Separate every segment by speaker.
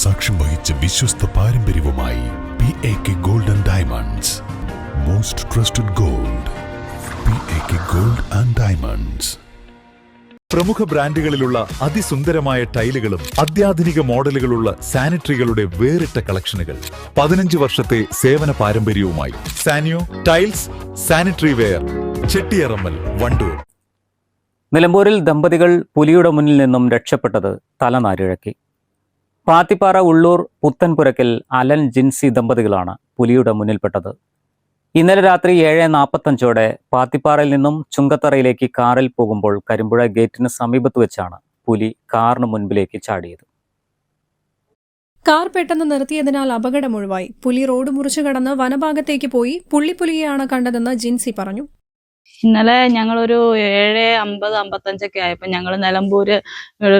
Speaker 1: സാക്ഷ്യം വഹിച്ച വിശ്വസ്ത പാരമ്പര്യവുമായി PAK Gold and Diamonds. Most trusted gold. PAK Gold and Diamonds.
Speaker 2: പ്രമുഖ ബ്രാൻഡുകളിലുള്ള അതിസുന്ദരമായ ടൈലുകളും അത്യാധുനിക മോഡലുകളുള്ള സാനിറ്ററികളുടെ വേറിട്ട കളക്ഷനുകൾ 15 വർഷത്തെ സേവന പാരമ്പര്യവുമായി സാനിയോ tiles sanitary ware, Chettiyarammal, Wandoor.
Speaker 3: നിലമ്പൂരിൽ ദമ്പതികൾ പുലിയുടെ മുന്നിൽ നിന്നും രക്ഷപ്പെട്ടത് തലനാരിഴക്കി. പാത്തിപ്പാറ ഉള്ളൂർ പുത്തൻപുരക്കൽ അലൻ ജിൻസി ദമ്പതികളാണ് പുലിയുടെ മുന്നിൽപ്പെട്ടത്. ഇന്നലെ രാത്രി 7:45 പാത്തിപ്പാറയിൽ നിന്നും ചുങ്കത്തറയിലേക്ക് കാറിൽ പോകുമ്പോൾ കരിമ്പുഴ ഗേറ്റിന് സമീപത്ത് വെച്ചാണ് പുലി കാറിന് മുൻപിലേക്ക് ചാടിയത്.
Speaker 4: കാർ പെട്ടെന്ന് നിർത്തിയതിനാൽ അപകടമൊഴിവായി. പുലി റോഡ് മുറിച്ചു കടന്ന് വനഭാഗത്തേക്ക് പോയി പുള്ളിപ്പുലിയെയാണ് കണ്ടതെന്ന് ജിൻസി പറഞ്ഞു.
Speaker 5: ഇന്നലെ ഞങ്ങളൊരു 7:50-55 ആയപ്പോൾ ഞങ്ങൾ നിലമ്പൂര്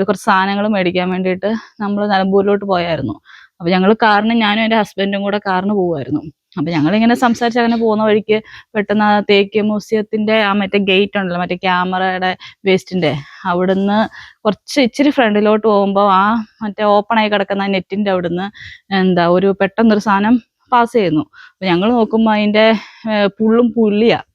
Speaker 5: കുറച്ച് സാധനങ്ങൾ മേടിക്കാൻ വേണ്ടിയിട്ട് നമ്മൾ നിലമ്പൂരിലോട്ട് പോയായിരുന്നു. അപ്പോൾ ഞങ്ങൾ കാറിന്, ഞാനും എൻ്റെ ഹസ്ബൻഡും കൂടെ കാറിന് പോകുമായിരുന്നു. അപ്പോൾ ഞങ്ങളിങ്ങനെ സംസാരിച്ച് അങ്ങനെ പോകുന്ന വഴിക്ക് പെട്ടെന്ന് തേക്ക് മ്യൂസിയത്തിൻ്റെ മറ്റേ ഗേറ്റ് ഉണ്ടല്ലോ, മറ്റേ ക്യാമറയുടെ വേസ്റ്റിൻ്റെ അവിടുന്ന് ഇച്ചിരി ഫ്രണ്ടിലോട്ട് പോകുമ്പോൾ മറ്റേ ഓപ്പണായി കിടക്കുന്ന നെറ്റിൻ്റെ അവിടുന്ന് ഒരു പെട്ടെന്നൊരു സാധനം പാസ് ചെയ്യുന്നു. അപ്പോൾ ഞങ്ങൾ നോക്കുമ്പോൾ അതിൻ്റെ പുള്ളിയാണ്.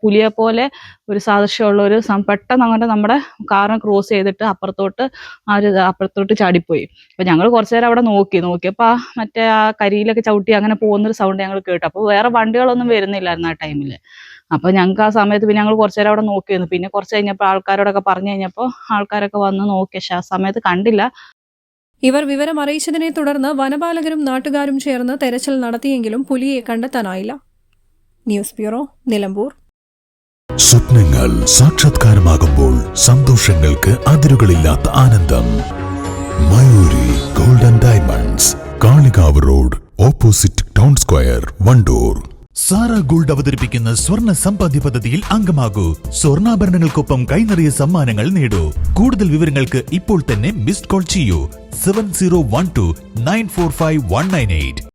Speaker 5: പുലിയെ പോലെ ഒരു സാദൃശ്യമുള്ള ഒരു പെട്ടെന്ന് അങ്ങോട്ട് നമ്മുടെ കാറിനെ ക്രോസ് ചെയ്തിട്ട് അപ്പുറത്തോട്ട് ചാടിപ്പോയി. അപ്പോൾ ഞങ്ങൾ കുറച്ചു നേരം അവിടെ നോക്കിയപ്പോൾ മറ്റേ കരിയിലൊക്കെ ചവിട്ടി അങ്ങനെ പോകുന്നൊരു സൗണ്ട് ഞങ്ങൾ കേട്ടു. അപ്പോൾ വേറെ വണ്ടികളൊന്നും വരുന്നില്ലായിരുന്നു ആ ടൈമിൽ. അപ്പോൾ ഞങ്ങൾക്ക് ആ സമയത്ത് പിന്നെ ഞങ്ങൾ കുറച്ചു നേരം അവിടെ നോക്കിയിരുന്നു. പിന്നെ കുറച്ച് കഴിഞ്ഞപ്പോൾ ആൾക്കാരോടൊക്കെ പറഞ്ഞു കഴിഞ്ഞപ്പോൾ ആൾക്കാരൊക്കെ വന്ന് നോക്കി, പക്ഷെ ആ സമയത്ത് കണ്ടില്ല.
Speaker 4: ഇവർ വിവരം അറിയിച്ചതിനെ തുടർന്ന് വനപാലകരും നാട്ടുകാരും ചേർന്ന് തെരച്ചിൽ നടത്തിയെങ്കിലും പുലിയെ കണ്ടെത്താനായില്ല. News bureau, Nilambur.
Speaker 1: സ്വപ്നങ്ങൾ സാക്ഷാത്കാരമാകുമ്പോൾ സന്തോഷങ്ങൾക്ക് അതിരുകളില്ലാത്ത ആനന്ദം. Mayuri gold and diamonds, Kalikavu road, opposite town square, Wandoor.
Speaker 6: Sara gold അവതരിപ്പിക്കുന്ന സ്വർണ്ണ സമ്പാദ്യ പദ്ധതിയിൽ അംഗമാകൂ. സ്വർണ്ണാഭരണങ്ങൾക്കൊപ്പം കൈനിറിയ സമ്മാനങ്ങൾ നേടൂ. കൂടുതൽ വിവരങ്ങൾക്ക് ഇപ്പോൾ തന്നെ മിസ്ഡ് കോൾ ചെയ്യൂ 7012 945 198.